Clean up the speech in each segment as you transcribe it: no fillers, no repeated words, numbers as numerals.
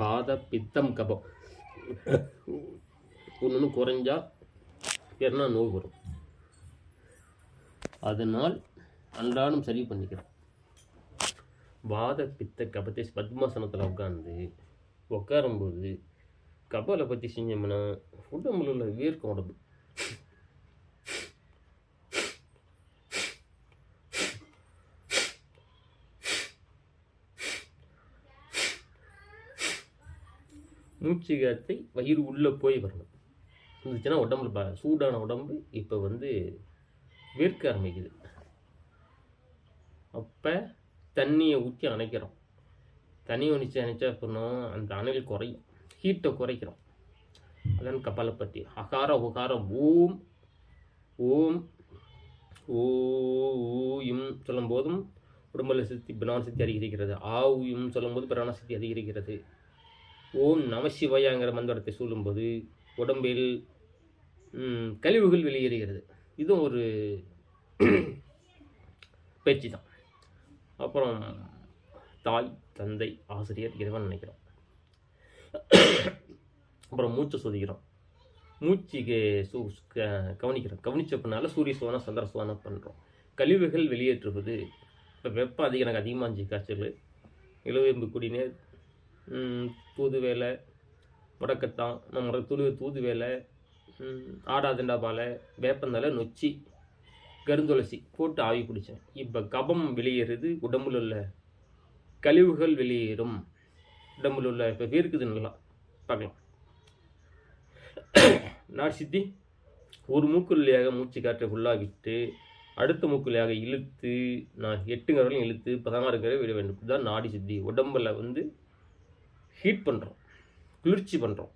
வாத பித்தம் கபம் ஒன்று குறைஞ்சா ஏன்னா நோய் வரும். அதனால் அன்றாடம் சரி பண்ணிக்கிறோம். வாத பித்த கபத்தை பத்மாசனத்தில் உட்காரும்போது கபாலை பற்றி செஞ்சோம்னா உடம்புல உள்ள வேர்க்கும் உடம்பு. மூச்சு காற்றை வயிறு உள்ளே போய் வரணும். இருந்துச்சுன்னா உடம்புல சூடான உடம்பு இப்போ வேர்க்க ஆரம்பிக்குது. அப்போ தண்ணியை ஊற்றி அணைக்கிறோம். தண்ணியை அணைச்சா பண்ணோம் அந்த அணைகள் குறையும், ஹீட்டை குறைக்கிறோம். அதான் கபாலை பற்றி. அகார உகாரம் ஓம் ஓம் ஓயும் சொல்லும் போதும் உடம்புல சக்தி பிராண சக்தி அதிகரிக்கிறது. ஆயும் சொல்லும் போது பிராண சக்தி அதிகரிக்கிறது. ஓம் நமசிவாயாங்கிற மந்திரத்தை சொல்லும்போது உடம்பில் கழிவுகள் வெளியேறுகிறது. இதுவும் ஒரு பயிற்சி தான். அப்புறம் தாய் தந்தை ஆசிரியர் இறைவன் நினைக்கிறோம். அப்புறம் மூச்சை சோதிக்கிறோம். மூச்சுக்கு கவனிக்கிறோம். கவனிச்ச பின்னால சூரிய சுவானம் சந்திர சுவானம் பண்ணுறோம். கழிவுகள் வெளியேற்றுவது. இப்போ வெப்பம் எனக்கு அதிகமாக இருந்துச்சு. காய்ச்சல், இளவேம்பு குடிநீர், தூது வேலை, முடக்கத்தான், நம்ம தூது வேலை, ஆடாதண்டா பாலை, வேப்பந்தலை, நொச்சி, கருந்துளசி போட்டு ஆவி பிடிச்சேன். இப்போ கபம் வெளியேறுது. உடம்புல உள்ள கழிவுகள் வெளியேறும். உடம்புல உள்ள இப்போ வேர்க்குது நல்லா பார்க்கலாம். நாடி சித்தி ஒரு மூக்குள்ளையாக மூச்சு காற்றை ஃபுல்லாக விட்டு அடுத்த மூக்குள்ளையாக இழுத்து நான் 8 கரலையும் இழுத்து 16 கரை விட வேண்டும். இதுதான் நாடி சித்தி. உடம்புல ஹீட் பண்ணுறோம், குளிர்ச்சி பண்ணுறோம்.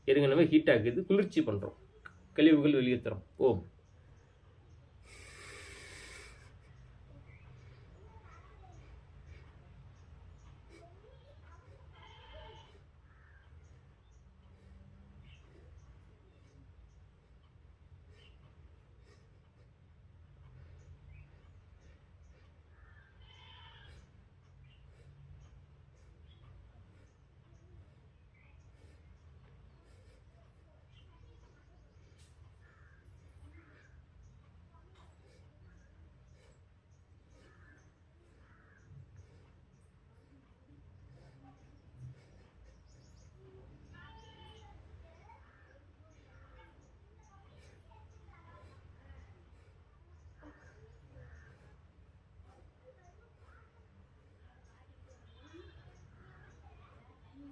ஏற்கனவே ஹீட் ஆகுது, குளிர்ச்சி பண்ணுறோம், கழிவுகள் வெளியேற்றுறோம். ஓம்.